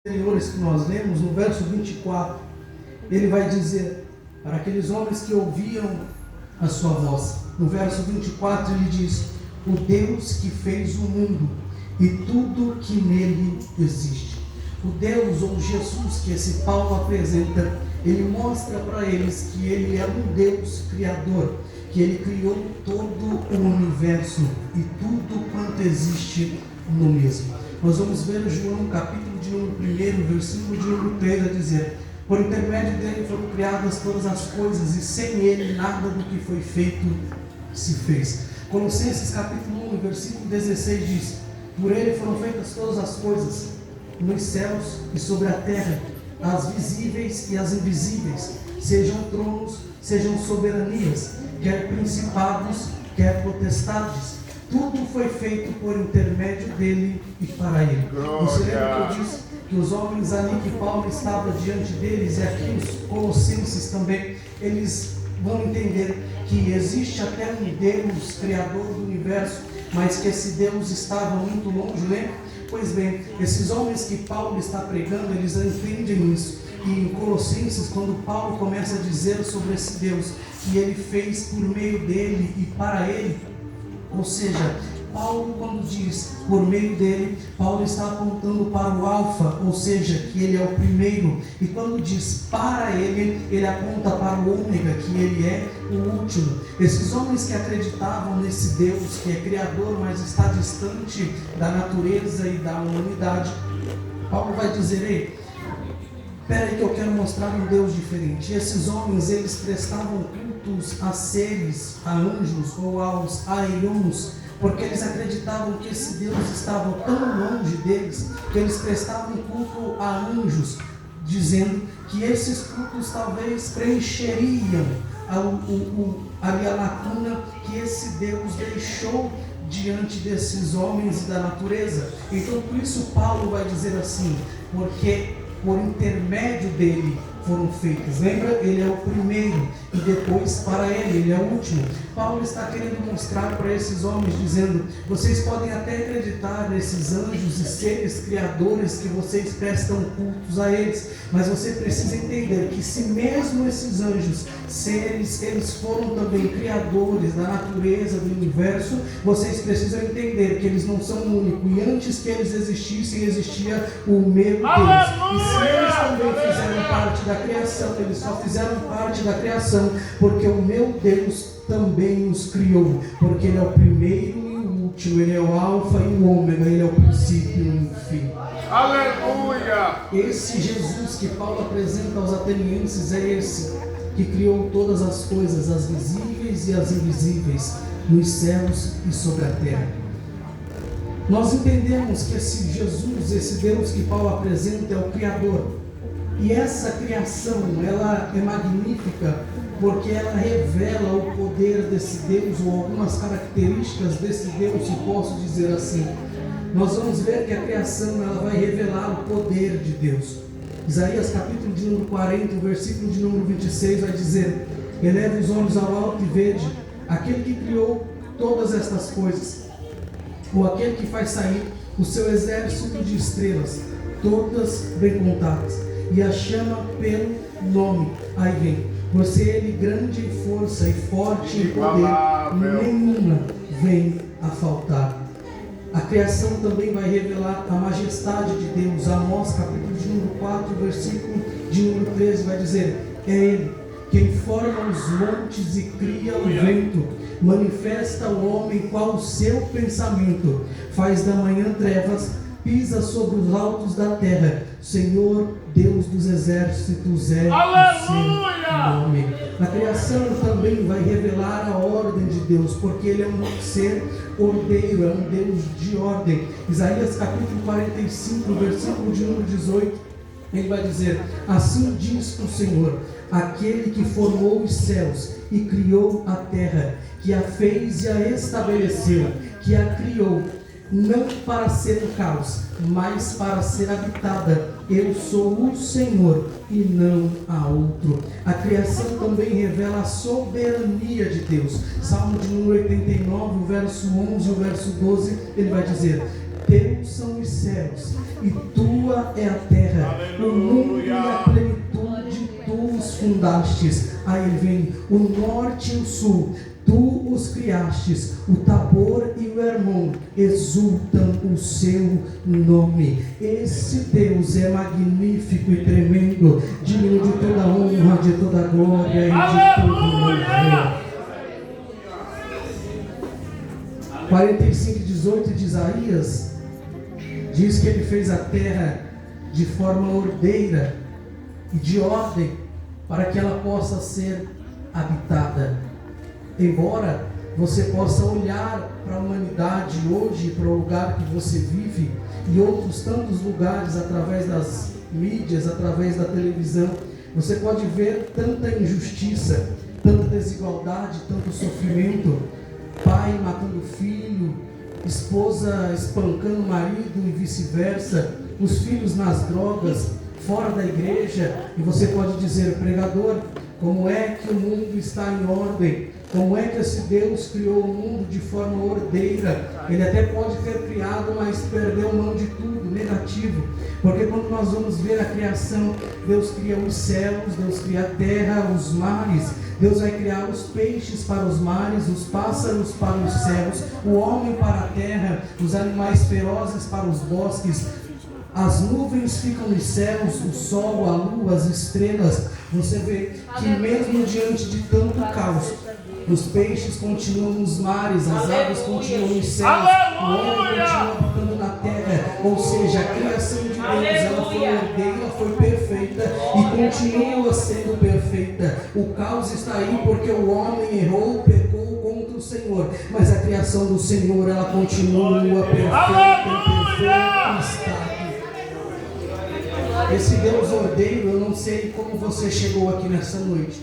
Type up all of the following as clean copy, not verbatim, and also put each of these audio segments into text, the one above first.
anteriores que nós lemos, no verso 24, ele vai dizer para aqueles homens que ouviam a sua voz. No verso 24 ele diz: o Deus que fez o mundo e tudo que nele existe. O Deus ou Jesus que esse Paulo apresenta, ele mostra para eles que ele é um Deus criador, que ele criou todo o universo e tudo quanto existe no mesmo. Nós vamos ver João, capítulo de número 1, versículo de número 3, a dizer: por intermédio dele foram criadas todas as coisas, e sem ele nada do que foi feito se fez. Colossenses capítulo 1, versículo 16 diz: por ele foram feitas todas as coisas, nos céus e sobre a terra, as visíveis e as invisíveis, sejam tronos, sejam soberanias, quer principados, quer potestades. Tudo foi feito por intermédio dele e para ele. Você lembra que eu disse que os homens ali que Paulo estava diante deles, e aqui os colossenses também, eles vão entender que existe até um Deus criador do universo, mas que esse Deus estava muito longe, né? Pois bem, esses homens que Paulo está pregando, eles entendem isso. E em Colossenses, quando Paulo começa a dizer sobre esse Deus, que ele fez por meio dele e para ele, ou seja, Paulo, quando diz por meio dele, Paulo está apontando para o alfa, ou seja, que ele é o primeiro. E quando diz para ele, ele aponta para o ômega, que ele é o último. Esses homens que acreditavam nesse Deus que é criador, mas está distante da natureza e da humanidade, Paulo vai dizer: ei, espera aí que eu quero mostrar um Deus diferente. E esses homens, eles prestavam cultos a seres, a anjos ou aos aeons, porque eles acreditavam que esse Deus estava tão longe deles, que eles prestavam culto a anjos, dizendo que esses cultos talvez preencheriam ali a lacuna que esse Deus deixou diante desses homens e da natureza. Então por isso Paulo vai dizer assim: porque por intermédio dele foram feitas. Lembra? Ele é o primeiro e depois para ele é o último. Paulo está querendo mostrar para esses homens, dizendo: vocês podem até acreditar nesses anjos e seres criadores que vocês prestam cultos a eles, mas você precisa entender que se mesmo esses anjos, seres, eles foram também criadores da natureza, do universo, vocês precisam entender que eles não são únicos, e antes que eles existissem, existia o meu Deus. E se eles também fizeram parte da criação, eles só fizeram parte da criação porque o meu Deus também os criou, porque ele é o primeiro e o último, ele é o alfa e o ômega, ele é o princípio e o fim. Aleluia! Esse Jesus que Paulo apresenta aos atenienses é esse que criou todas as coisas, as visíveis e as invisíveis, nos céus e sobre a terra. Nós entendemos que esse Jesus, esse Deus que Paulo apresenta, é o Criador. E essa criação, ela é magnífica porque ela revela o poder desse Deus, ou algumas características desse Deus, se posso dizer assim. Nós vamos ver que a criação, ela vai revelar o poder de Deus. Isaías capítulo de número 40, versículo de número 26 vai dizer: eleve os olhos ao alto e vede aquele que criou todas estas coisas, ou aquele que faz sair o seu exército de estrelas, todas bem contadas, e a chama pelo nome. Aí vem: você é ele grande em força e forte em poder, nenhuma vem a faltar. A criação também vai revelar a majestade de Deus. Amós capítulo de número 4, versículo de número 13 vai dizer: é ele quem forma os montes e cria o vento, manifesta o homem qual o seu pensamento, faz da manhã trevas, pisa sobre os altos da terra. Senhor Deus dos exércitos é o seu nome. A criação também vai revelar a ordem de Deus, porque ele é um ser ordeiro, é um Deus de ordem. Isaías capítulo 45, versículo de número 18, ele vai dizer: assim diz o Senhor, aquele que formou os céus e criou a terra, que a fez e a estabeleceu, que a criou não para ser um caos, mas para ser habitada. Eu sou o Senhor e não há outro. A criação também revela a soberania de Deus. Salmo de número 89, o verso 11 e o verso 12, ele vai dizer: teus são os céus e tua é a terra, O mundo e a plenitude tu os fundastes. Aí ele vem, o norte e o sul, tu os criastes. O Tabor e o Hermon exultam o seu nome. Esse Deus é magnífico e tremendo, digno de toda a honra, de toda a glória e de todo o louvor. 45:18 de Isaías diz que ele fez a terra de forma ordeira e de ordem para que ela possa ser habitada. Embora você possa olhar para a humanidade hoje, para o lugar que você vive e outros tantos lugares através das mídias, através da televisão, você pode ver tanta injustiça, tanta desigualdade, tanto sofrimento, pai matando filho, esposa espancando o marido e vice-versa, os filhos nas drogas, fora da igreja, e você pode dizer, pregador, como é que o mundo está em ordem? Como é que esse Deus criou o mundo de forma ordeira? Ele até pode ter criado, mas perdeu mão de tudo, negativo. Porque quando nós vamos ver a criação, Deus cria os céus, Deus cria a terra, os mares. Deus vai criar os peixes para os mares, os pássaros para os céus, o homem para a terra, os animais ferozes para os bosques. As nuvens ficam nos céus, o sol, a lua, as estrelas. Você vê que mesmo diante de tanto caos, os peixes continuam nos mares, as aves continuam nos céus, o homem continua habitando na terra. Ou seja, a criação de Deus, ela foi ordeira, foi perfeita e continua sendo perfeita. O caos está aí porque o homem errou, pecou contra o Senhor, mas a criação do Senhor, ela continua perfeita, em perfeito estado. Esse Deus ordeiro, eu não sei como você chegou aqui nessa noite,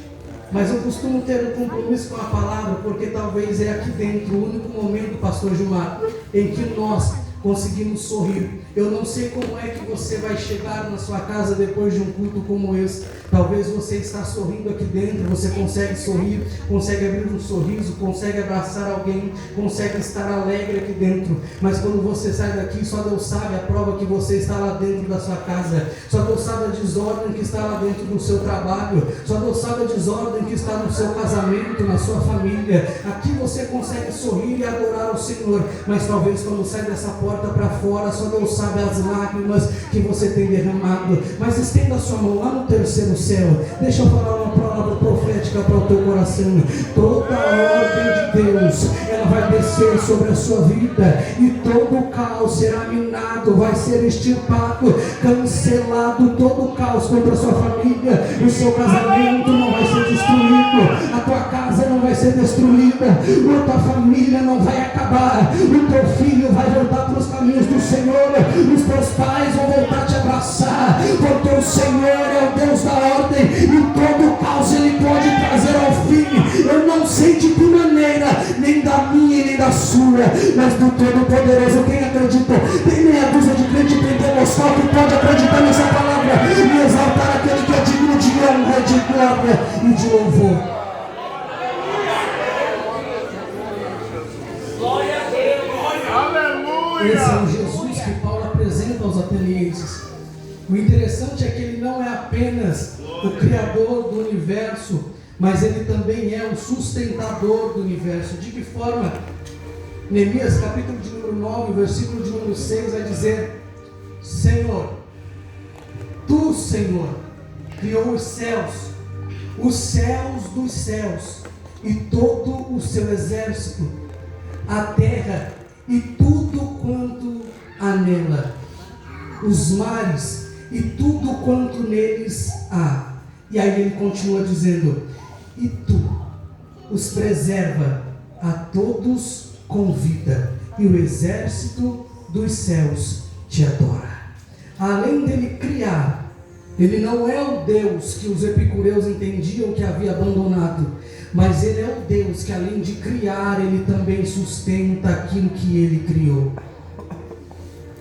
mas eu costumo ter um compromisso com a palavra, porque talvez é aqui dentro o único momento, pastor Gilmar, em que nós conseguimos sorrir. Eu não sei como é que você vai chegar na sua casa depois de um culto como esse. Talvez você está sorrindo aqui dentro, você consegue sorrir, consegue abrir um sorriso, consegue abraçar alguém, consegue estar alegre aqui dentro. Mas quando você sai daqui, só Deus sabe a prova que você está lá dentro da sua casa. Só Deus sabe a desordem que está lá dentro do seu trabalho. Só Deus sabe a desordem que está no seu casamento, na sua família. Aqui você consegue sorrir e adorar o Senhor. Mas talvez quando sai dessa porta para fora, só Deus sabe as lágrimas que você tem derramado. Mas estenda a sua mão lá no terceiro céu. Deixa eu falar uma palavra profética para o teu coração. Toda a ordem de Deus, ela vai descer sobre a sua vida, e todo o caos será minado, vai ser extirpado, cancelado todo o caos contra a sua família. O seu casamento não vai ser destruído, a tua casa não vai ser destruída, a tua família não vai acabar, o teu filho vai voltar para os caminhos do Senhor, os teus pais vão voltar a te abraçar, porque o Senhor é o Deus da ordem, e todo o caos Ele pode trazer ao fim. Eu não sei de que maneira, nem da minha nem da sua, mas do Todo-Poderoso. Quem acredita? Tem meia dúzia de crente pentecostal que pode acreditar nessa palavra e exaltar aquele que é digno de honra, de glória e de louvor. Glória a Deus. Esse é o Jesus que Paulo apresenta aos atenienses. O interessante é que ele não é apenas o criador do universo, mas ele também é o sustentador do universo. De que forma? Neemias capítulo de número 9, versículo de número 6 vai dizer: Senhor, Tu, Senhor, criou os céus dos céus e todo o seu exército, a terra e tudo quanto há nela, os mares e tudo quanto neles há. E aí ele continua dizendo: e tu os preserva a todos com vida, e o exército dos céus te adora. Além dele criar, ele não é o Deus que os epicureus entendiam que havia abandonado, mas ele é o Deus que, além de criar, ele também sustenta aquilo que ele criou.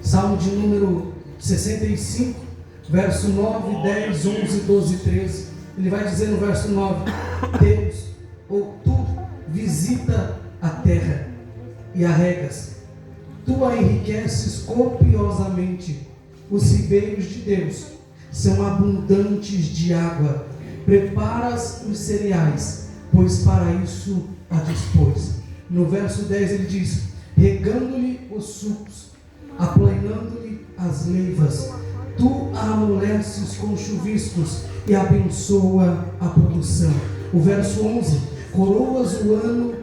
Salmo de número 65, verso 9, 10, 11, 12 e 13. Ele vai dizer no verso 9: Deus, ou tu visita a terra e a regas, tu a enriqueces copiosamente, os ribeiros de Deus são abundantes de água. Preparas os cereais, pois para isso a dispôs. No verso 10 ele diz: regando-lhe os sucos, aplainando-lhe as leivas, tu a amoleces com chuviscos e abençoa a produção. O verso 11: coroas o ano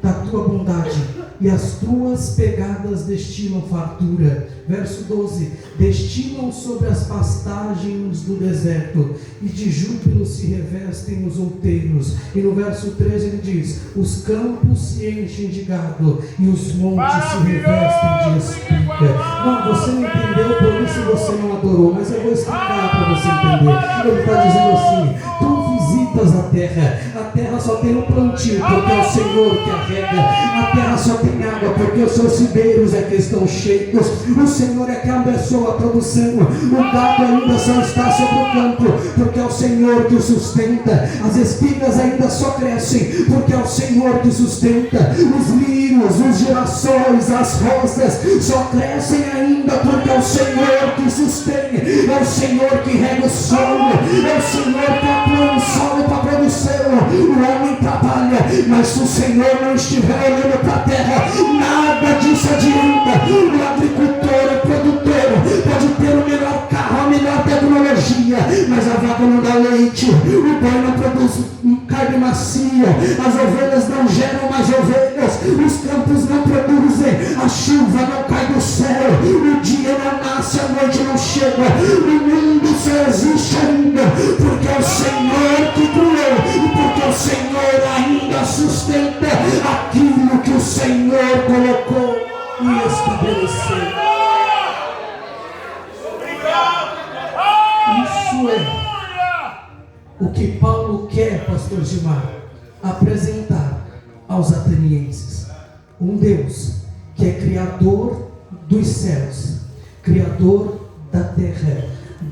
da tua bondade, e as tuas pegadas destilam fartura. Verso 12: destilam sobre as pastagens do deserto, e de júbilo se revestem os outeiros. E no verso 13 ele diz: os campos se enchem de gado, e os montes se revestem de espiga. Não, você não entendeu, por isso você não adorou, mas eu vou explicar para você entender. Ele está dizendo assim: tu visitas a terra só tem um plantio, porque é o Senhor que a rega, a terra só tem água, porque os seus ribeiros é que estão cheios, o Senhor é que abençoa a produção, o gado ainda só está sobre o campo, porque é o Senhor que o sustenta, as espigas ainda só crescem, porque é o Senhor que sustenta, os lírios, os girassóis, as rosas só crescem ainda, porque é o Senhor que sustém, é o Senhor que rega o solo, é o Senhor que aplana o solo para a produção. O homem trabalha, mas se o Senhor não estiver olhando para a terra, nada disso adianta. O agricultor, o produtor pode ter o melhor carro, a melhor tecnologia, mas a vaca não dá leite, o boi não produz carne macia, as ovelhas não geram mais ovelhas, os campos não produzem, a chuva não cai do céu, o dia não nasce, a noite não chega, o mundo só existe ainda porque é o Senhor que criou, e porque o Senhor ainda sustenta aquilo que o Senhor colocou e estabeleceu. Isso é o que Paulo quer, pastor Gilmar, apresentar aos atenienses. Um Deus que é criador dos céus, criador da terra,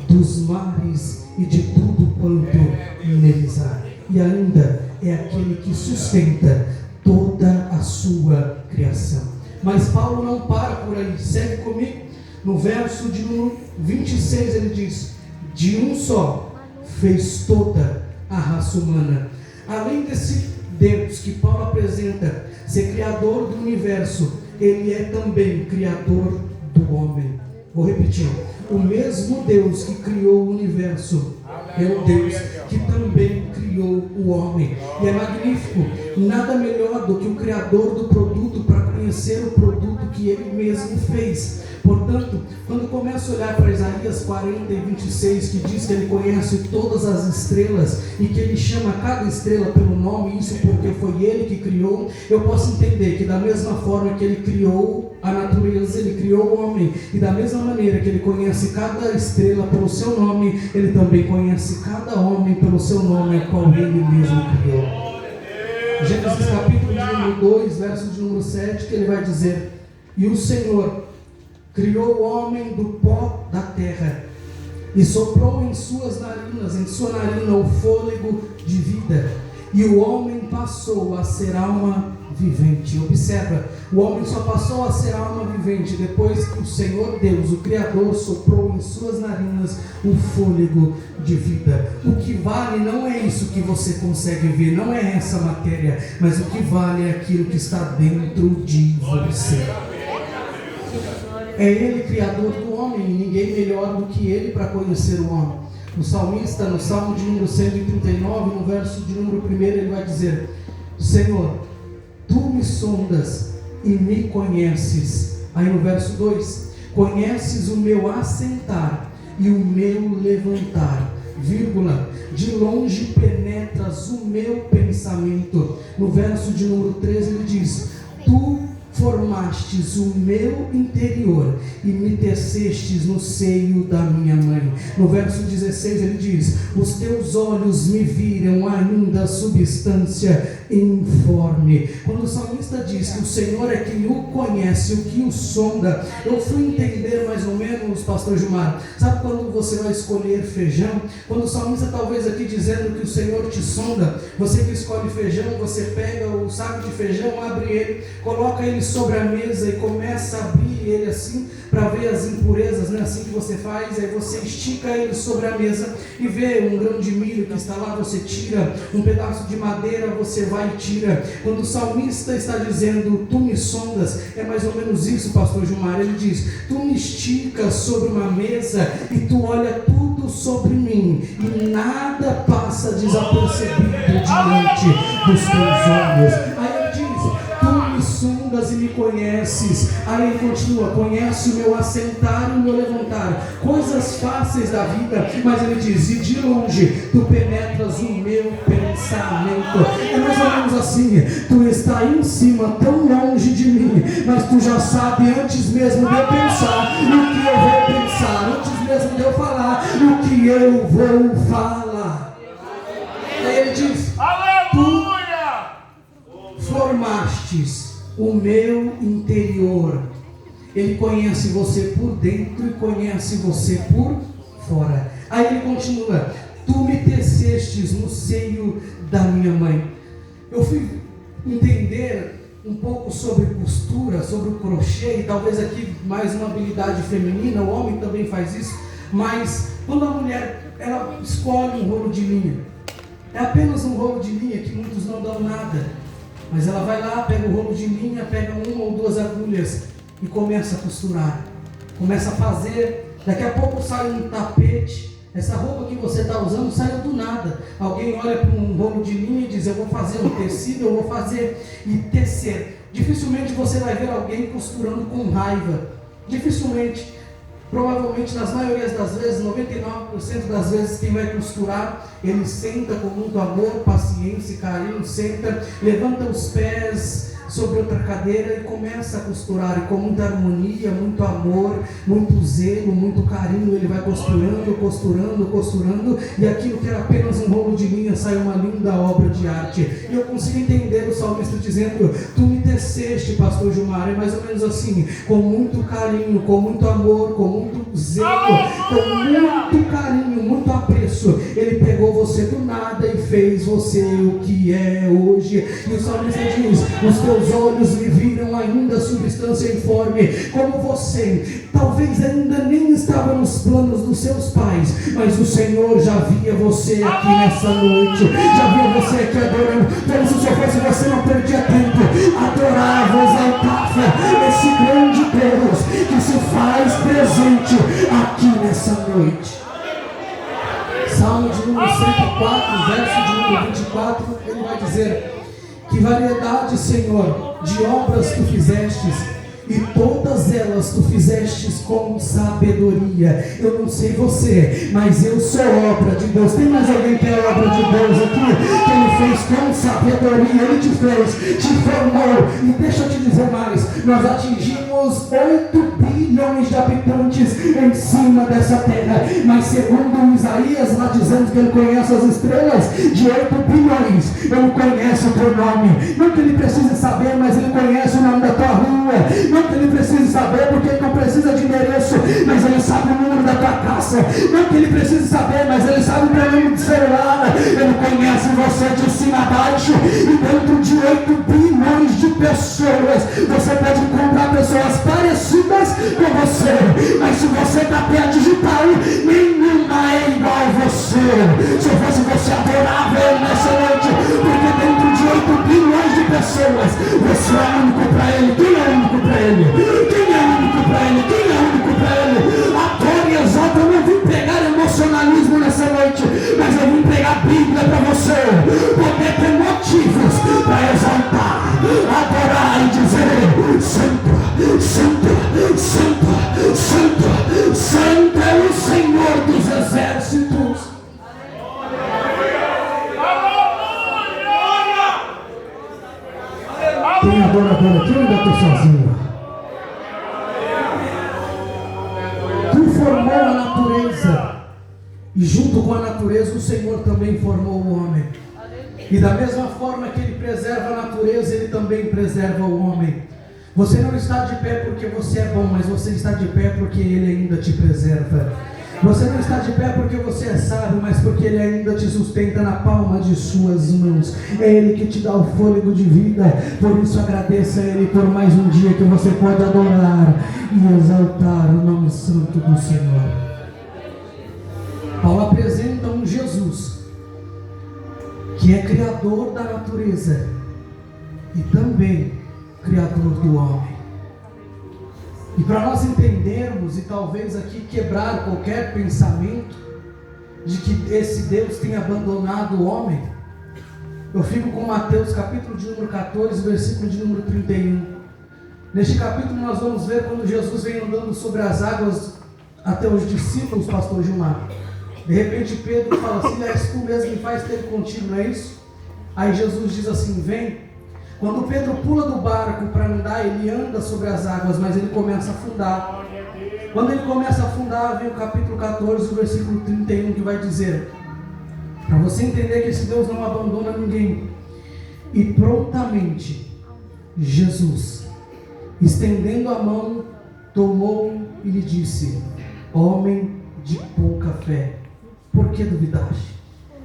dos mares e de tudo quanto neles há. E ainda é aquele que sustenta toda a sua criação. Mas Paulo não para por aí, segue comigo. No verso de número 26 ele diz: de um só fez toda a raça humana. Além desse Deus que Paulo apresenta ser criador do universo, ele é também criador do homem. Vou repetir: o mesmo Deus que criou o universo é o Deus que também criou o homem. E é magnífico, nada melhor do que o criador do produto para conhecer o produto que ele mesmo fez. Portanto, quando começo a olhar para Isaías 40 e 26, que diz que ele conhece todas as estrelas e que ele chama cada estrela pelo nome, isso porque foi ele que criou, eu posso entender que da mesma forma que ele criou a natureza, ele criou o homem, e da mesma maneira que ele conhece cada estrela pelo seu nome, ele também conhece cada homem pelo seu nome, a qual ele mesmo criou. Gênesis capítulo de número 2, verso de número 7, que ele vai dizer: e o Senhor criou o homem do pó da terra e soprou em suas narinas, em sua narina, o fôlego de vida, e o homem passou a ser alma vivente. Observa, o homem só passou a ser alma vivente depois que o Senhor Deus, o Criador, soprou em suas narinas o fôlego de vida. O que vale não é isso que você consegue ver, não é essa matéria, mas o que vale é aquilo que está dentro de você. É ele criador do homem, ninguém melhor do que ele para conhecer o homem. O salmista, no Salmo de número 139, no verso de número 1, ele vai dizer: Senhor, tu me sondas e me conheces. Aí no verso 2, conheces o meu assentar e o meu levantar, vírgula, de longe penetras o meu pensamento. No verso de número 13 ele diz: tu formastes o meu interior e me tecestes no seio da minha mãe. No verso 16 ele diz: os teus olhos me viram ainda substância informe. Quando o salmista diz que o Senhor é quem o conhece, o que o sonda, eu fui entender mais ou menos, pastor Gilmar, sabe quando você vai escolher feijão? Quando o salmista talvez aqui dizendo que o Senhor te sonda, você que escolhe feijão, você pega o saco de feijão, abre ele, coloca ele sobre a mesa e começa a abrir ele assim para ver as impurezas, não é assim que você faz? Aí você estica ele sobre a mesa e vê um grão de milho que está lá, você tira, um pedaço de madeira você vai e tira. Quando o salmista está dizendo, tu me sondas, é mais ou menos isso, pastor Gilmar. Ele diz, tu me esticas sobre uma mesa e tu olha tudo sobre mim e nada passa desapercebido diante dos teus olhos. Aí ele diz, tu me sondas e me conheces. Aí ele continua, conhece o meu assentar e o meu levantar, coisas fáceis da vida. Mas ele diz, e de longe tu penetras o meu pensamento. É mais ou menos assim, tu está aí em cima, tão longe de mim, mas tu já sabe antes mesmo de eu pensar o que eu vou pensar, antes mesmo de eu falar o que eu vou falar. Aí ele diz, aleluia! Tu formastes o meu interior. Ele conhece você por dentro e conhece você por fora. Aí ele continua, tu me tecestes no seio da minha mãe. Eu fui entender um pouco sobre costura, sobre o crochê, e talvez aqui mais uma habilidade feminina, o homem também faz isso, mas quando a mulher, ela escolhe um rolo de linha, é apenas um rolo de linha que muitos não dão nada, mas ela vai lá, pega o rolo de linha, pega uma ou duas agulhas e começa a costurar, começa a fazer, daqui a pouco sai um tapete. Essa roupa que você está usando saiu do nada. Alguém olha para um rolo de linha e diz, eu vou fazer um tecido, eu vou fazer e tecer. Dificilmente você vai ver alguém costurando com raiva. Dificilmente. Provavelmente, nas maiorias das vezes, 99% das vezes, quem vai costurar, ele senta com muito amor, paciência e carinho, senta, levanta os pés sobre outra cadeira e começa a costurar, e com muita harmonia, muito amor, muito zelo, muito carinho, ele vai costurando, costurando, costurando, e aquilo que era apenas um rolo de linha sai uma linda obra de arte. E eu consigo entender o salmista dizendo, tu me teceste, pastor Gilmar, é mais ou menos assim, com muito carinho, com muito amor, com muito zelo, com muito carinho, muito apreço, ele pegou você do nada e fez você o que é hoje. E o salmista diz, os teus olhos me viram ainda substância informe, como você talvez ainda nem estava nos planos dos seus pais, mas o Senhor já via você aqui nessa noite, já via você aqui adorando. Como se só fosse você, não perdia tempo, adorava, exaltava esse grande Deus que se faz presente aqui nessa noite. Salmo de número 104, verso de número 24, ele vai dizer, que variedade, Senhor, de obras tu fizestes, e todas elas tu fizestes com sabedoria. Eu não sei você, mas eu sou obra de Deus. Tem mais alguém que é obra de Deus aqui? Que Ele fez com sabedoria, Ele te fez, te formou. E deixa eu te dizer mais, nós atingimos 8 bilhões de habitantes em cima dessa terra, mas segundo Isaías, lá dizendo que Ele conhece as estrelas de 8 bilhões, Ele conhece o teu nome. Não que Ele precise saber, mas Ele conhece o nome da tua rua. Não que Ele precise saber, porque Ele não precisa de endereço, mas Ele sabe o número da tua casa. Não que Ele precise saber, mas Ele sabe o teu número de celular. Ele conhece você de cima a baixo, e dentro de 8 bilhões de pessoas, você pode encontrar pessoas parecidas com você, mas se você está pé digital, nenhuma é igual a você. Se eu fosse você, adorava Ele nessa noite, porque dentro de 8 bilhões de pessoas, você é único para Ele. Quem é único para Ele? Quem é único para Ele? Quem é único para Ele? Adore e exalta. Eu não vim pregar emocionalismo nessa noite, mas eu vim pregar a Bíblia para você poder ter motivos para exaltar, adorar e dizer, Santo, Santo, Santo, Santo, Santo é o Senhor dos exércitos. Tem adorador aqui ou ainda estou sozinho? Tu formou a natureza, e junto com a natureza o Senhor também formou o homem. E da mesma forma que Ele preserva a natureza, Ele também preserva o homem. Você não está de pé porque você é bom, mas você está de pé porque Ele ainda te preserva. Você não está de pé porque você é sábio, mas porque Ele ainda te sustenta na palma de suas mãos. É Ele que te dá o fôlego de vida. Por isso agradeça a Ele por mais um dia que você pode adorar e exaltar o nome santo do Senhor. Paulo apresenta um Jesus que é criador da natureza e também criador do homem. E para nós entendermos e talvez aqui quebrar qualquer pensamento de que esse Deus tem abandonado o homem, eu fico com Mateus capítulo de número 14, versículo de número 31. Neste capítulo nós vamos ver quando Jesus vem andando sobre as águas até os discípulos, pastor Gilmar. De repente Pedro fala assim: és tu mesmo que faz ter contigo, não é isso? Aí Jesus diz assim: vem. Quando Pedro pula do barco para andar, ele anda sobre as águas, mas ele começa a afundar. Quando ele começa a afundar, vem o capítulo 14, o versículo 31, que vai dizer, para você entender que esse Deus não abandona ninguém. E prontamente, Jesus, estendendo a mão, tomou e lhe disse: homem de pouca fé, por que duvidaste?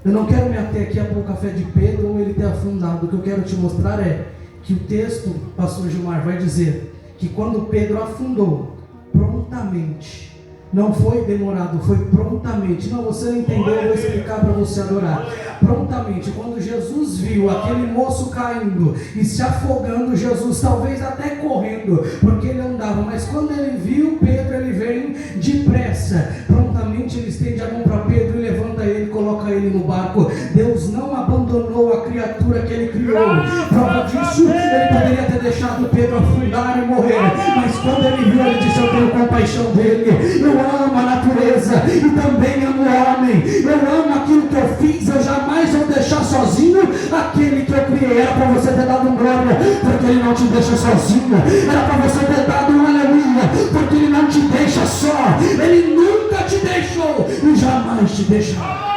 Eu não quero me ater aqui a pouca fé de Pedro ou ele ter afundado. O que eu quero te mostrar é que o texto, pastor Gilmar, vai dizer que quando Pedro afundou, prontamente, não foi demorado, foi prontamente. Não, você não entendeu, eu vou explicar para você adorar. Prontamente, quando Jesus viu aquele moço caindo e se afogando, Jesus talvez até correndo, porque ele andava, mas quando ele viu Pedro, ele veio depressa. Prontamente ele estende a mão para Pedro e levanta ele, coloca ele no barco. Deus não abandonou a criatura que ele criou. Prova disso, ele poderia ter deixado Pedro afundar e morrer, mas quando ele viu, ele disse: eu tenho compaixão dele, eu amo a natureza e também amo o homem, eu amo aquilo que eu fiz, eu jamais vou deixar sozinho aquele que eu criei. Era para você ter dado um glória, porque ele não te deixa sozinho. Era para você ter dado um aleluia, porque ele não te deixa só. Ele nunca te deixou e jamais te deixará.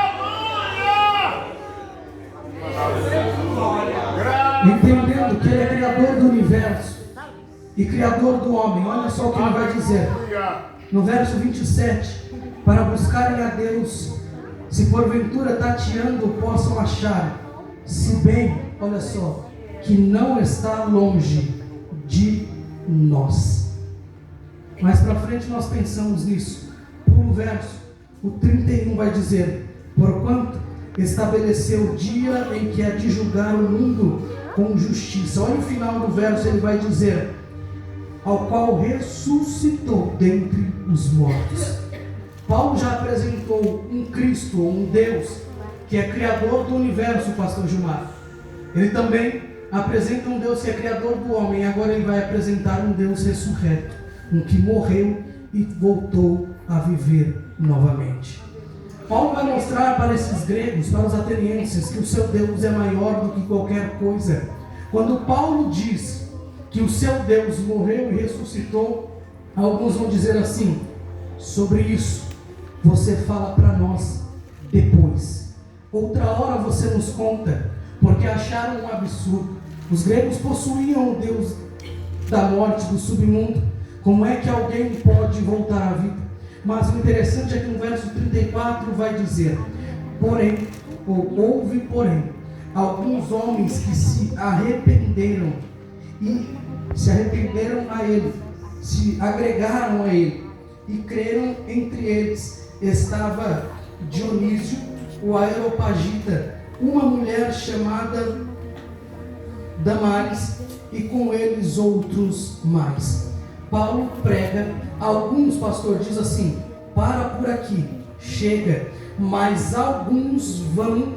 Entendendo que ele é criador do universo e criador do homem, olha só o que ele vai dizer no verso 27: para buscarem a Deus, se porventura tateando possam achar, se bem, olha só, que não está longe de nós. Mais para frente nós pensamos nisso. Por verso, o 31 vai dizer: porquanto estabeleceu o dia em que há de julgar o mundo com justiça. Olha o final do verso, ele vai dizer: ao qual ressuscitou dentre os mortos. Paulo já apresentou um Cristo, um Deus, que é criador do universo, pastor Gilmar. Ele também apresenta um Deus que é criador do homem, e agora ele vai apresentar um Deus ressurreto, um que morreu e voltou a viver novamente. Paulo vai mostrar para esses gregos, para os atenienses, que o seu Deus é maior do que qualquer coisa. Quando Paulo diz que o seu Deus morreu e ressuscitou, alguns vão dizer assim: sobre isso você fala para nós depois, outra hora você nos conta, porque acharam um absurdo. Os gregos possuíam o Deus da morte, do submundo. Como é que alguém pode voltar à vida? Mas o interessante é que no verso 34 vai dizer: porém, ou houve porém, alguns homens que se arrependeram a ele, se agregaram a ele e creram. Entre eles estava Dionísio, o Areopagita, uma mulher chamada Damaris, e com eles outros mais. Paulo prega, alguns, pastor, diz assim: para por aqui, chega, mas alguns vão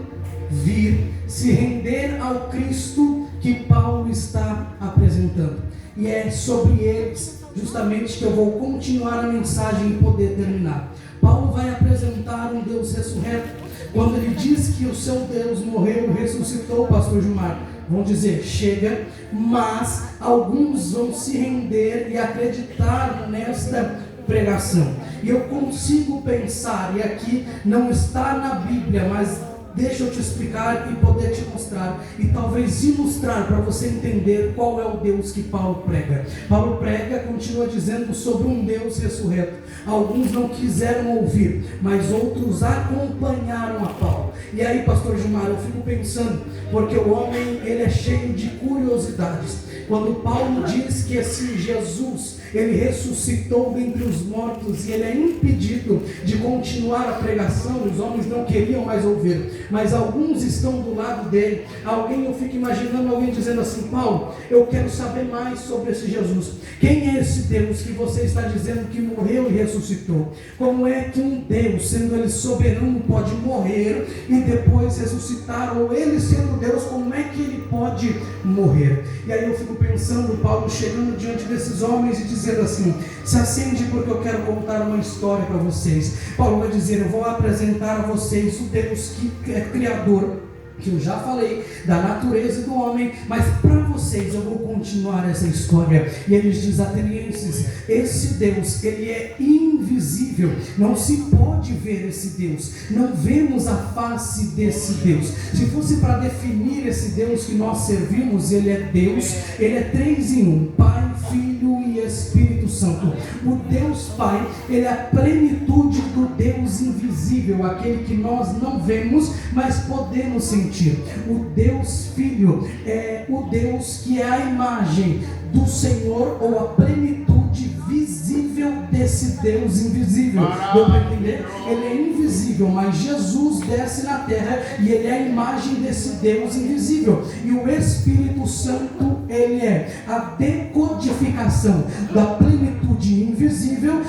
vir se render ao Cristo que Paulo está apresentando. E é sobre eles justamente que eu vou continuar a mensagem e poder terminar. Paulo vai apresentar um Deus ressurreto. Quando ele diz que o seu Deus morreu e ressuscitou, pastor Gilmar, vão dizer: chega, mas alguns vão se render e acreditar nesta pregação. E eu consigo pensar, e aqui não está na Bíblia, mas deixa eu te explicar e poder te mostrar, e talvez ilustrar para você entender qual é o Deus que Paulo prega. Paulo prega, continua dizendo sobre um Deus ressurreto. Alguns não quiseram ouvir, mas outros acompanharam a Paulo. E aí, pastor Gilmar, eu fico pensando, porque o homem, ele é cheio de curiosidades. Quando Paulo diz que esse Jesus, ele ressuscitou dentre os mortos e ele é impedido de continuar a pregação, os homens não queriam mais ouvir, mas alguns estão do lado dele. Eu fico imaginando alguém dizendo assim: Paulo, eu quero saber mais sobre esse Jesus. Quem é esse Deus que você está dizendo que morreu e ressuscitou? Como é que um Deus, sendo ele soberano, pode morrer e depois ressuscitar? Ou ele sendo Deus, como é que ele pode morrer? E aí eu fico pensando, Paulo chegando diante desses homens e dizendo assim: se acende porque eu quero contar uma história para vocês. Paulo vai dizer: eu vou apresentar a vocês o Deus que é Criador, que eu já falei da natureza do homem, mas para vocês eu vou continuar essa história. E ele diz: atenienses, esse Deus, ele é invisível, não se pode ver esse Deus, não vemos a face desse Deus. Se fosse para definir esse Deus que nós servimos, ele é Deus, ele é 3 em 1, Pai, Filho e Espírito Santo. O Deus Pai, ele é a plenitude do Deus invisível, aquele que nós não vemos, mas podemos sentir. O Deus Filho é o Deus que é a imagem do Senhor, ou a plenitude visível desse Deus invisível. Deu para entender? Ele é invisível, mas Jesus desce na terra e ele é a imagem desse Deus invisível. E o Espírito Santo, ele é a decodificação da plenitude invisível,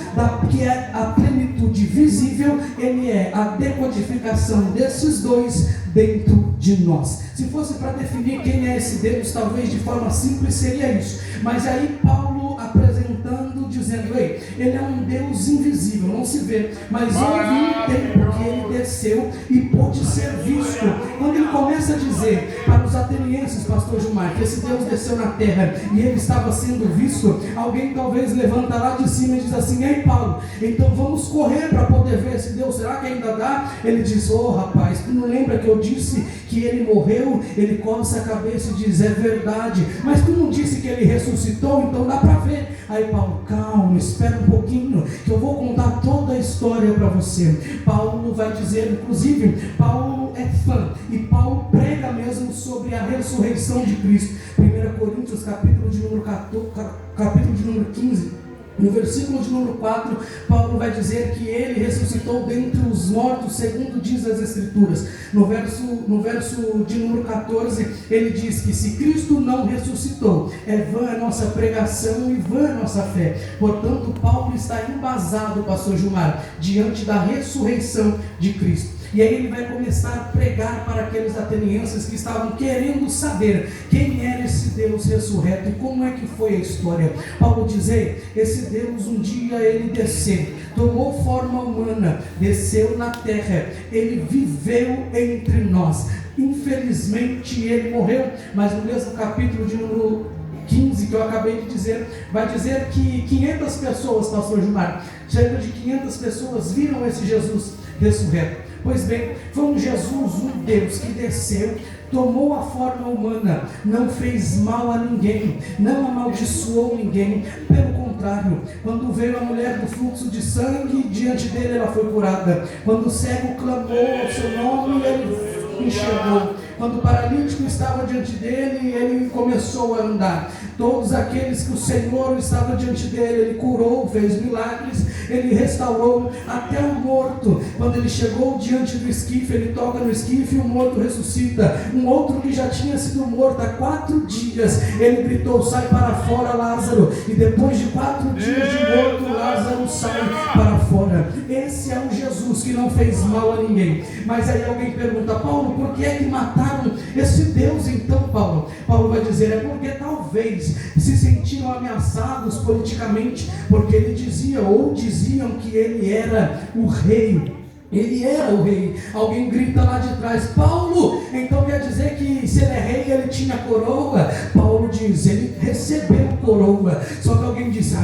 que é a plenitude visível. Ele é a decodificação desses dois dentro de nós. Se fosse para definir quem é esse Deus, talvez de forma simples seria isso. Mas aí Paulo apresentando, dizendo: ei, ele é um Deus invisível, não se vê, mas houve um tempo que ele desceu e pôde ser visto. Quando ele começa a dizer para os atenienses, pastor Gilmar, que esse Deus desceu na terra e ele estava sendo visto, alguém talvez levanta lá de cima e diz assim: ei Paulo, então vamos correr para poder ver esse Deus, será que ainda dá? Ele diz: oh rapaz, tu não lembra que eu disse que ele morreu? Ele coça a cabeça e diz: é verdade, mas tu não disse que ele ressuscitou? Então dá para ver. Aí Paulo: calma, espera um pouquinho, que eu vou contar toda a história para você. Paulo vai dizer, inclusive, Paulo é fã, e Paulo prega mesmo sobre a ressurreição de Cristo. 1 Coríntios, capítulo de número 15, no versículo de número 4, Paulo vai dizer que ele ressuscitou dentre os mortos, segundo diz as Escrituras. No verso de número 14, ele diz que se Cristo não ressuscitou, é vã a nossa pregação e vã a nossa fé. Portanto, Paulo está embasado, pastor Gilmar, diante da ressurreição de Cristo. E aí ele vai começar a pregar para aqueles atenienses que estavam querendo saber quem era esse Deus ressurreto e como é que foi a história. Paulo diz: esse Deus um dia ele desceu, tomou forma humana, desceu na terra, ele viveu entre nós. Infelizmente ele morreu, mas no mesmo capítulo de número 15 que eu acabei de dizer, vai dizer que 500 pessoas, pastor Gilmar, cerca de 500 pessoas viram esse Jesus ressurreto. Pois bem, foi um Jesus, um Deus que desceu, tomou a forma humana, não fez mal a ninguém, não amaldiçoou ninguém. Pelo contrário, quando veio a mulher do fluxo de sangue, diante dele ela foi curada. Quando o cego clamou ao seu nome, ele enxergou. Quando o paralítico estava diante dele, ele começou a andar. Todos aqueles que o Senhor estava diante dele, ele curou, fez milagres, ele restaurou até o morto. Quando ele chegou diante do esquife, ele toca no esquife e o morto ressuscita. Um outro que já tinha sido morto há 4 dias, ele gritou: sai para fora, Lázaro. E depois de 4 dias de morto, Lázaro sai para fora. Esse é um Jesus que não fez mal a ninguém. Mas aí alguém pergunta: Paulo, por que é que mataram esse Deus então, Paulo? Paulo vai dizer: é porque talvez se sentiram ameaçados politicamente, porque ele dizia, ou diziam que ele era o rei Ele era o rei. Alguém grita lá de trás: Paulo, então quer dizer que se ele é rei, ele tinha coroa? Paulo diz: ele recebeu coroa. Só que alguém diz: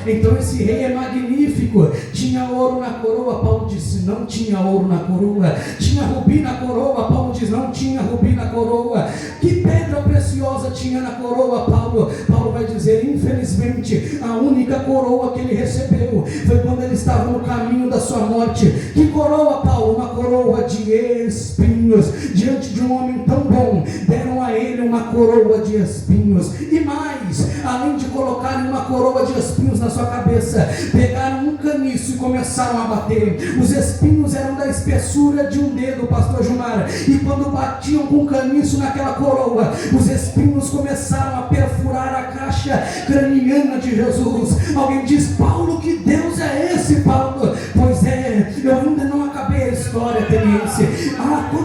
então esse rei é magnífico, tinha ouro na coroa? Paulo disse: não tinha ouro na coroa. Tinha rubi na coroa? Paulo diz: não tinha rubi na coroa. Que pedra preciosa tinha na coroa, Paulo? Paulo vai dizer: infelizmente, a única coroa que ele recebeu foi quando ele estava no caminho da sua morte. Que coroa, Paulo? Uma coroa de espinhos. Diante de um homem tão bom, deram a ele uma coroa de espinhos. E mais, além de colocarem uma coroa de espinhos na sua cabeça, pegaram um caniço e começaram a bater. Os espinhos eram da espessura de um dedo, pastor Gilmar, e quando batiam com o caniço naquela coroa, os espinhos começaram a perfurar a caixa craniana de Jesus. Alguém diz: Paulo, que Deus é esse, Paulo? Pois é, eu ainda não acabei a história, ateniense.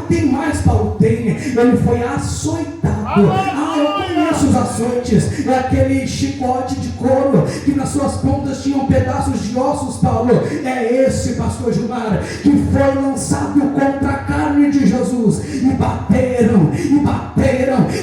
Tem mais, Paulo? Tem. Ele foi açoitado. Eu conheço os açoites. É aquele chicote de couro que nas suas pontas tinham pedaços de ossos, Paulo. É esse, pastor Gilmar, que foi lançado contra a carne de Jesus. E bateram.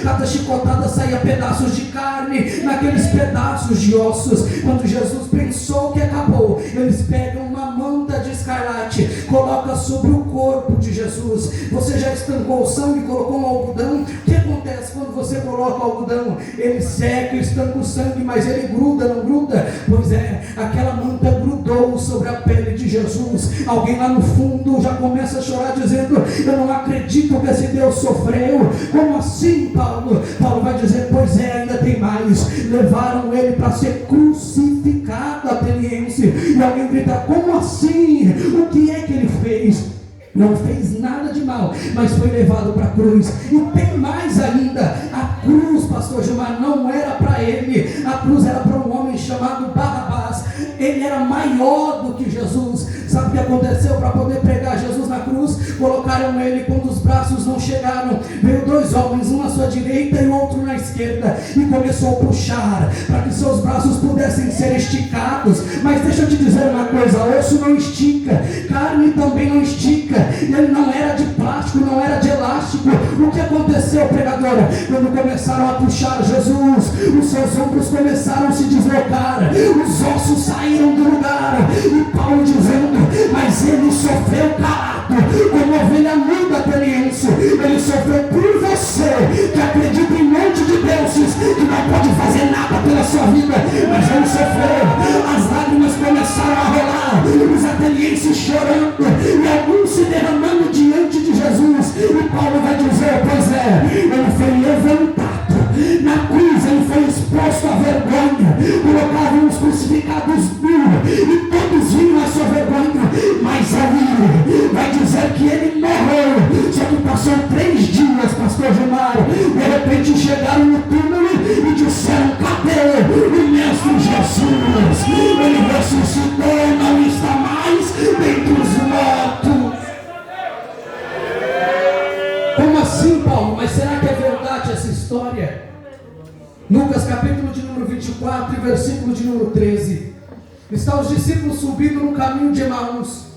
Cada chicotada saía pedaços de carne naqueles pedaços de ossos. Quando Jesus pensou que acabou, eles pegam uma manta de escarlate, coloca sobre o corpo de Jesus. Você já estancou o sangue e colocou um algodão? O que acontece quando você coloca o algodão? Ele seca e estanca o sangue, mas ele gruda, não gruda? Pois é, aquela manta grudou sobre a pele de Jesus. Alguém lá no fundo já começa a chorar dizendo: eu não acredito que esse Deus sofreu. Como assim, Paulo? Paulo vai dizer: pois é, ainda tem mais. Levaram ele para ser crucificado, ateniense. E alguém grita: como assim? O que é que ele fez? Não fez nada de mal, mas foi levado para a cruz. E tem mais ainda: a cruz, pastor Gilmar, não era para ele. A cruz era para um homem chamado Barrabás. Ele era maior do que Jesus. Sabe o que aconteceu para poder pregar Jesus na cruz? Colocaram ele quando os braços não chegaram. Veio dois homens, um à sua direita e outro na esquerda, e começou a puxar para que seus braços pudessem ser esticados. Mas deixa eu te dizer uma coisa: osso não estica, carne também não estica. Ele não era de plástico, não era de elástico. O que aconteceu, pregadora? Quando começaram a puxar Jesus, os seus ombros começaram a se deslocar, os ossos saíram do lugar. E Paulo dizendo: mas ele sofreu calado, como ovelha muda, ateniense. Ele sofreu por você, que acredita em um monte de deuses, que não pode fazer nada pela sua vida. Mas ele sofreu. As lágrimas começaram a rolar, os atenienses chorando, e alguns se derramando diante de Jesus. E Paulo vai dizer: pois é, ele foi levantado na cruz, ele foi exposto à vergonha. Colocavam os crucificados nus e todos viam a sua vergonha. Mas ali vai dizer que ele morreu. Só que passou 3 dias, pastor Gilmar. De repente chegaram no túmulo e disseram: cadê o mestre Jesus? Ele ressuscitou, não está mais dentre os mortos. Como assim, Paulo? Mas será que é verdade essa história? Lucas capítulo de número 24 e versículo de número 13. Estão os discípulos subindo no caminho de Emaús.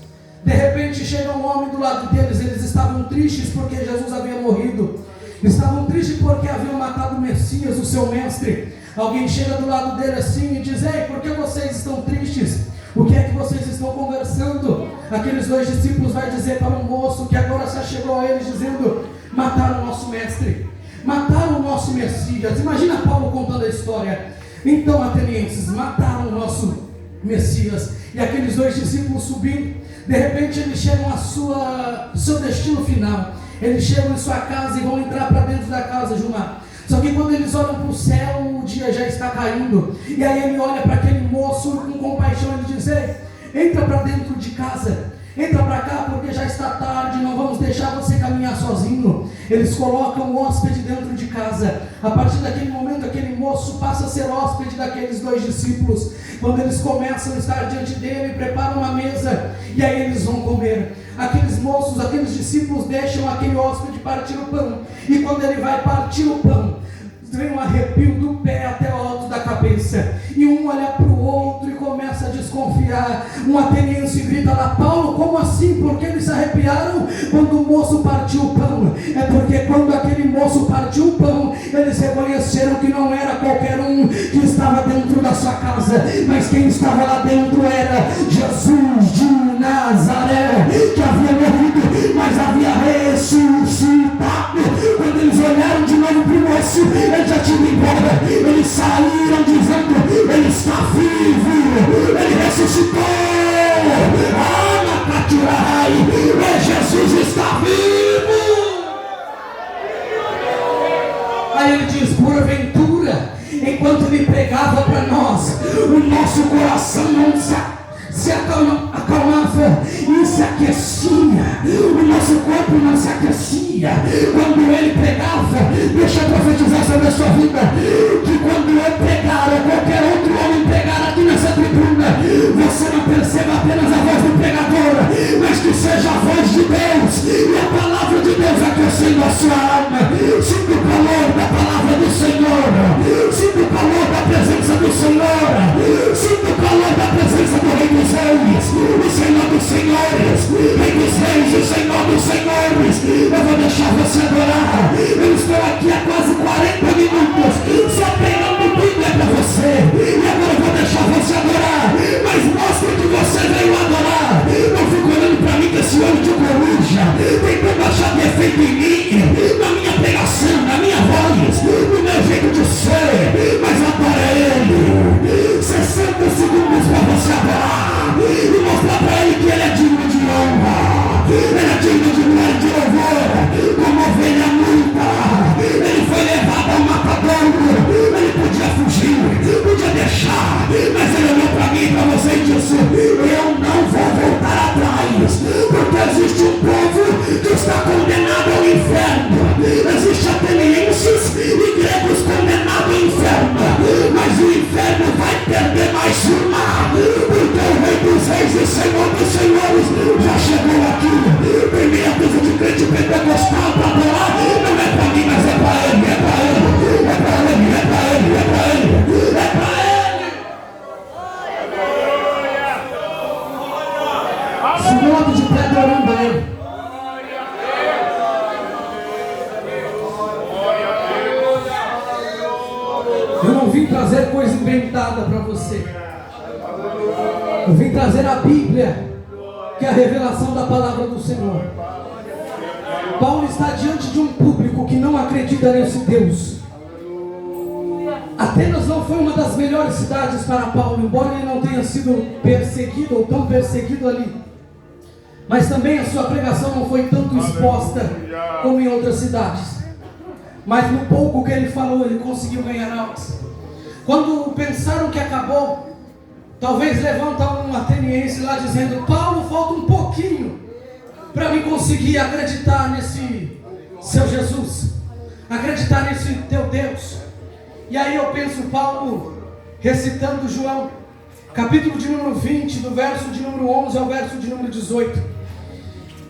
De repente chega um homem do lado deles. Eles estavam tristes porque Jesus havia morrido. Estavam tristes porque haviam matado o Messias, o seu mestre. Alguém chega do lado dele assim e diz: ei, por que vocês estão tristes? O que é que vocês estão conversando? Aqueles 2 discípulos vai dizer para um moço que agora se chegou a eles dizendo: mataram o nosso mestre, mataram o nosso Messias. Imagina Paulo contando a história. Então, atenienses, mataram o nosso Messias. E aqueles 2 discípulos subindo, de repente eles chegam a seu destino final. Eles chegam em sua casa e vão entrar para dentro da casa, Gilmar. Só que quando eles olham para o céu, o dia já está caindo. E aí ele olha para aquele moço com compaixão e ele diz: ei, entra para dentro de casa, entra para cá porque já está tarde, não vamos deixar você caminhar sozinho. Eles colocam o hóspede dentro de casa. A partir daquele momento, aquele moço passa a ser hóspede daqueles 2 discípulos. Quando eles começam a estar diante dele, preparam uma mesa e aí eles vão comer. Aqueles moços, aqueles discípulos deixam aquele hóspede partir o pão. E quando ele vai partir o pão, vem um arrepio do pé até o alto da cabeça, e um olha para o outro e começa a desconfiar. Um ateniense grita lá: Paulo, como assim? Por que eles se arrepiaram quando o moço partiu o pão? É porque quando aquele moço partiu o pão, eles reconheceram que não era qualquer um que estava dentro da sua casa, mas quem estava lá dentro era Jesus de Nazaré, que havia morrido, mas havia ressuscitado. Quando eles olharam de novo para o moço, ele já tinha ido embora. Eles saíram dizendo: ele está vivo, ele ressuscitou. Jesus está vivo. Aí ele diz: porventura, enquanto ele pregava para nós, o nosso coração não se acalmava e se aquecia, o nosso corpo não se aquecia quando ele pregava. Deixa eu profetizar sobre a sua vida, que quando eu pregar ou qualquer outro homem pregar aqui nessa tribuna, você não perceba apenas a voz do pregador, mas que seja a voz de Deus e a palavra de Deus aquecendo a sua alma. Sinta o calor da palavra do Senhor, sinta o calor da presença do Senhor, sinta o calor da presença do Rei dos Reis, o Senhor dos Senhores, Rei dos Reis, o Senhor dos Senhores. Eu vou deixar você adorar. Eu estou aqui há quase 40 minutos só pregando Bíblia para você, e agora eu vou deixar você adorar, mas mostra que você veio adorar. Não fica olhando para mim com esse olho de coruja, tentando achar defeito em mim, na minha pregação, na minha voz, no meu jeito de ser, mas adora Ele. 60 segundos para você adorar e mostrar para Ele que Ele é digno de honra, Ele é digno de glória e de louvor. Como ovelha muda, Ele foi levado ao matadouro. Ele podia fugir, podia deixar, mas Ele olhou para mim e para você e disse: eu não vou voltar atrás, porque existe um povo que está condenado ao inferno. Existe atenienses e gregos condenados ao inferno, mas o inferno vai perder mais uma, porque o Rei dos Reis e Senhor dos Senhores já chegou aqui. Tem meia dúzia de crente pentecostal para adorar. Não é para mim, mas é para Ele, é para Ele, é para Ele, é para Ele, é para Ele, é para Ele. Se monte de pé adorando a Ele. Eu não vim trazer coisa inventada para você. Eu vim trazer a Bíblia, que é a revelação da palavra do Senhor. Paulo está diante de um público que não acredita nesse Deus. Atenas não foi uma das melhores cidades para Paulo, embora ele não tenha sido perseguido ou tão perseguido ali. Mas também a sua pregação não foi tanto exposta como em outras cidades. Mas no pouco que ele falou, ele conseguiu ganhar almas. Quando pensaram que acabou, talvez levanta um ateniense lá dizendo: Paulo, falta um pouquinho para me conseguir acreditar nesse seu Jesus, acreditar nesse teu Deus. E aí eu penso Paulo recitando João, capítulo de número 20, do verso de número 11 ao verso de número 18.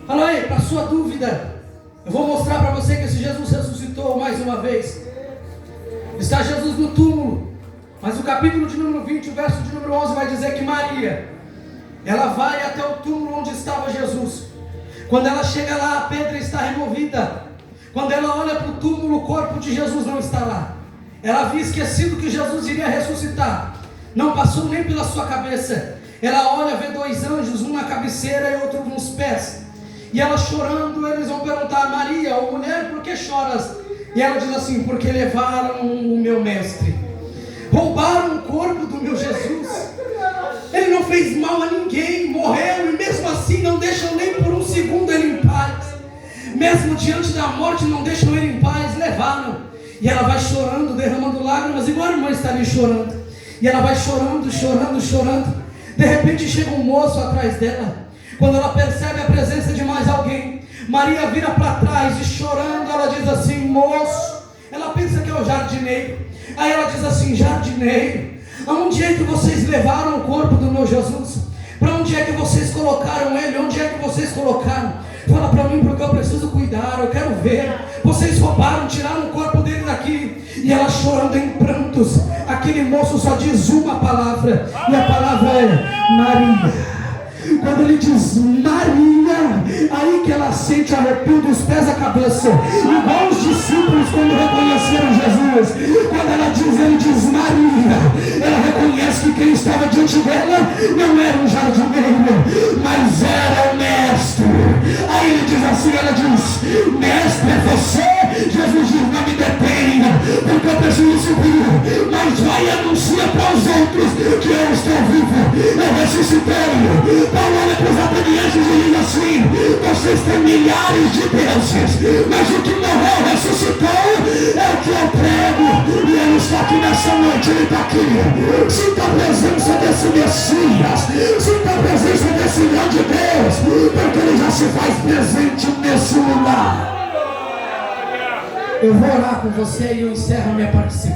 Fala aí, para sua dúvida, eu vou mostrar para você que esse Jesus ressuscitou mais uma vez. Está Jesus no túmulo, mas o capítulo de número 20, o verso de número 11 vai dizer que Maria, ela vai até o túmulo onde estava Jesus. Quando ela chega lá, a pedra está removida. Quando ela olha para o túmulo, o corpo de Jesus não está lá. Ela havia esquecido que Jesus iria ressuscitar. Não passou nem pela sua cabeça. Ela olha, vê dois anjos, um na cabeceira e outro nos pés. E ela chorando, eles vão perguntar: Maria, ou mulher, por que choras? E ela diz assim: porque levaram o meu mestre, roubaram o corpo do meu Jesus. Ele não fez mal a ninguém, morreu, e mesmo assim não deixam nem por um segundo ele em paz. Mesmo diante da morte não deixam ele em paz, levaram. E ela vai chorando, derramando lágrimas, igual a irmã está ali chorando. E ela vai chorando, chorando, chorando. De repente chega um moço atrás dela. Quando ela percebe a presença de mais alguém, Maria vira para trás e chorando, ela diz assim: moço. Ela pensa que é o jardineiro. Aí ela diz assim: jardineiro, aonde é que vocês levaram o corpo do meu Jesus? Para onde é que vocês colocaram ele? Onde é que vocês colocaram? Fala para mim, porque eu preciso cuidar, eu quero ver. Vocês roubaram, tiraram o corpo dele daqui. E ela juntos, aquele moço só diz uma palavra, e a palavra é Maria. Quando ele diz Maria, aí que ela sente arrepio dos pés à cabeça, igual os discípulos quando reconheceram Jesus. Quando ele diz Maria, ela reconhece que quem estava diante dela não era um jardineiro, mas era o mestre. Aí ele diz assim, ela diz, mestre, é você? Jesus diz, não me detenha, porque eu preciso subir, mas vai e anuncia para os outros que eu estou vivo, eu ressuscitei. Paulo olha para os atenienses e diz assim, vocês têm milhares de deuses, mas o que morreu ressuscitou, é o que eu prego, e ele está aqui nessa noite, ele está aqui. Sinta a presença desse Messias, sinta a presença desse grande Deus, porque ele já se faz presente nesse lugar. Eu vou orar com você e eu encerro a minha participação.